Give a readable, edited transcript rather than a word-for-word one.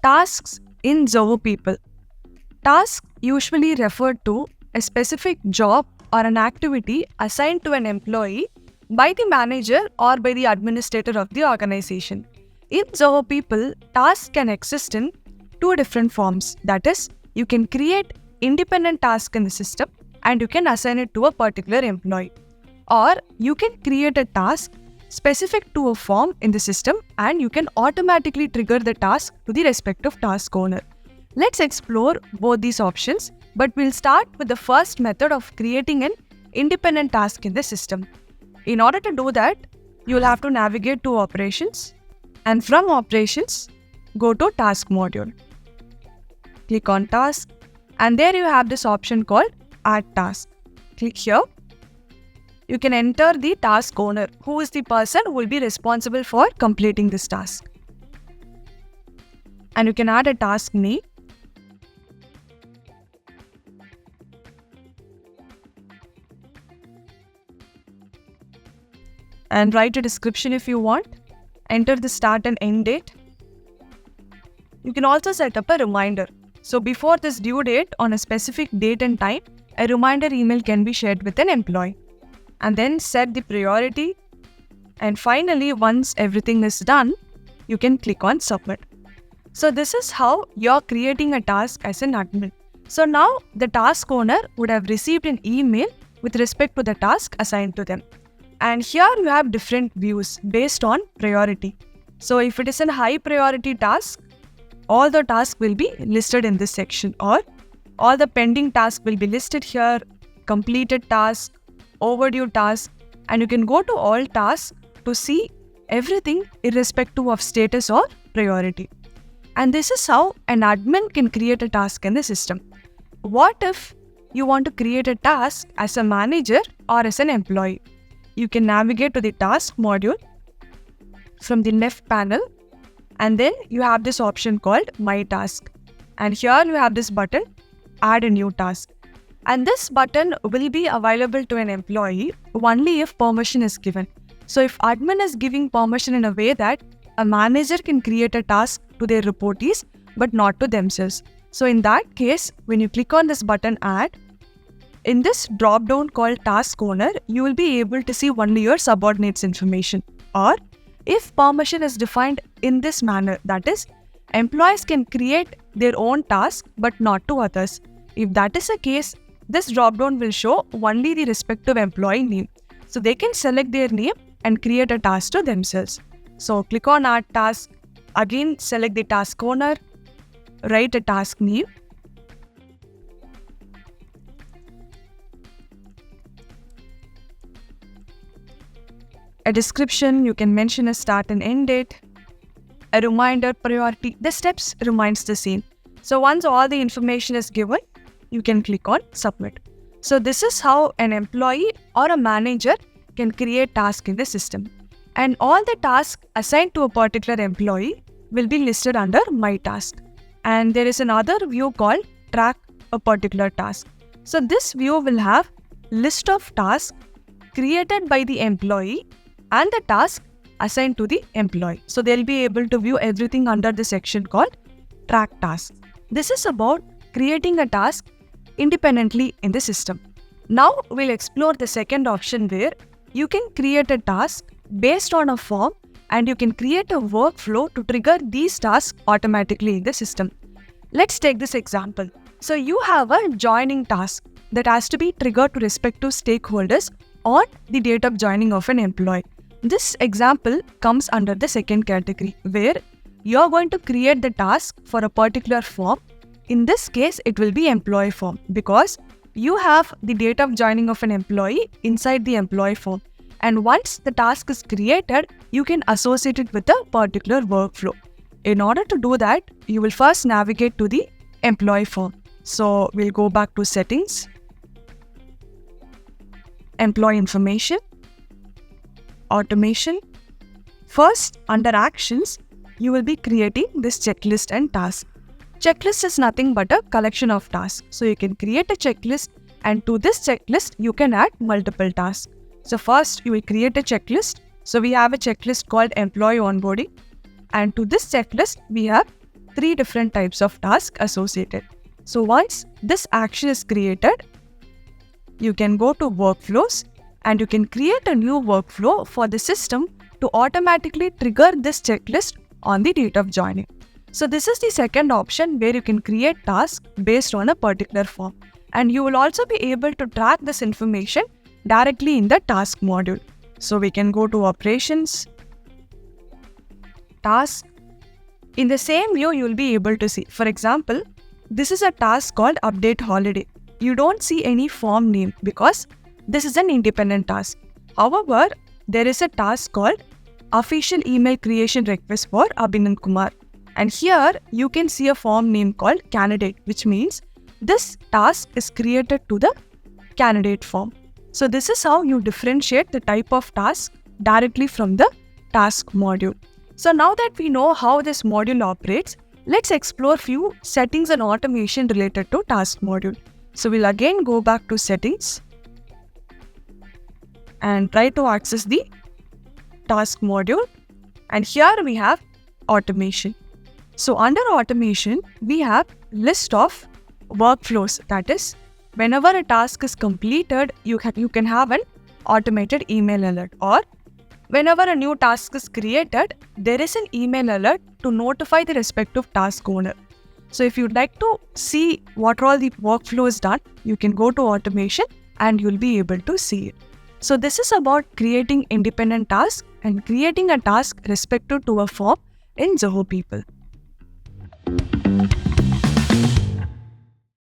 Tasks in Zoho People. Tasks usually refer to a specific job or an activity assigned to an employee by the manager or by the administrator of the organization. In Zoho People, tasks can exist in two different forms. That is, you can create independent tasks in the system and you can assign it to a particular employee. Or you can create a task specific to a form in the system and you can automatically trigger the task to the respective task owner. Let's explore both these options, but we'll start with the first method of creating an independent task in the system. In order to do that, you'll have to navigate to Operations, and from Operations, go to Task module. Click on Task, and there you have this option called Add Task. Click here. You can enter the task owner, who is the person who will be responsible for completing this task. And you can add a task name. And write a description if you want. Enter the start and end date. You can also set up a reminder. So before this due date on a specific date and time, a reminder email can be shared with an employee. And then set the priority. And finally, once everything is done, you can click on Submit. So this is how you're creating a task as an admin. So now the task owner would have received an email with respect to the task assigned to them. And here you have different views based on priority. So if it is a high priority task, all the tasks will be listed in this section, or all the pending tasks will be listed here, completed task, overdue task, and you can go to all tasks to see everything irrespective of status or priority. And this is how an admin can create a task in the system. What if you want to create a task as a manager or as an employee? You can navigate to the Task module from the left panel, and then you have this option called My Task. And here you have this button, Add a New Task. And this button will be available to an employee only if permission is given. So if admin is giving permission in a way that a manager can create a task to their reportees but not to themselves. So in that case, when you click on this button Add, in this drop-down called Task Owner, you will be able to see only your subordinates information. Or if permission is defined in this manner, that is, employees can create their own task but not to others. If that is the case, this drop-down will show only the respective employee name. So they can select their name and create a task to themselves. So click on Add Task. Again, select the task owner, write a task name. A description, you can mention a start and end date. A reminder, priority, the steps remains the same. So once all the information is given, you can click on Submit. So this is how an employee or a manager can create tasks in the system. And all the tasks assigned to a particular employee will be listed under My Task. And there is another view called Track a Particular Task. So this view will have list of tasks created by the employee and the task assigned to the employee. So they'll be able to view everything under the section called Track Tasks. This is about creating a task independently in the system. Now we'll explore the second option where you can create a task based on a form and you can create a workflow to trigger these tasks automatically in the system. Let's take this example. So you have a joining task that has to be triggered to respective stakeholders on the date of joining of an employee. This example comes under the second category where you're going to create the task for a particular form. In this case, it will be employee form because you have the date of joining of an employee inside the employee form. And once the task is created, you can associate it with a particular workflow. In order to do that, you will first navigate to the employee form. So we'll go back to Settings, Employee Information, Automation. First, under Actions, you will be creating this checklist and task. Checklist is nothing but a collection of tasks. So you can create a checklist, and to this checklist, you can add multiple tasks. So first, you will create a checklist. So we have a checklist called Employee Onboarding. And to this checklist, we have 3 different types of tasks associated. So once this action is created, you can go to workflows and you can create a new workflow for the system to automatically trigger this checklist on the date of joining. So this is the second option where you can create tasks based on a particular form. And you will also be able to track this information directly in the task module. So we can go to operations, task. In the same view, you will be able to see, for example, this is a task called update holiday. You don't see any form name because this is an independent task. However, there is a task called official email creation request for Abhinand Kumar. And here you can see a form name called candidate, which means this task is created to the candidate form. So this is how you differentiate the type of task directly from the task module. So now that we know how this module operates, let's explore few settings and automation related to task module. So we'll again go back to settings and try to access the task module. And here we have automation. So under automation, we have list of workflows. That is, whenever a task is completed, you can have an automated email alert, or whenever a new task is created, there is an email alert to notify the respective task owner. So if you'd like to see what all the workflow is done, you can go to automation and you'll be able to see it. So this is about creating independent tasks and creating a task respective to a form in Zoho People.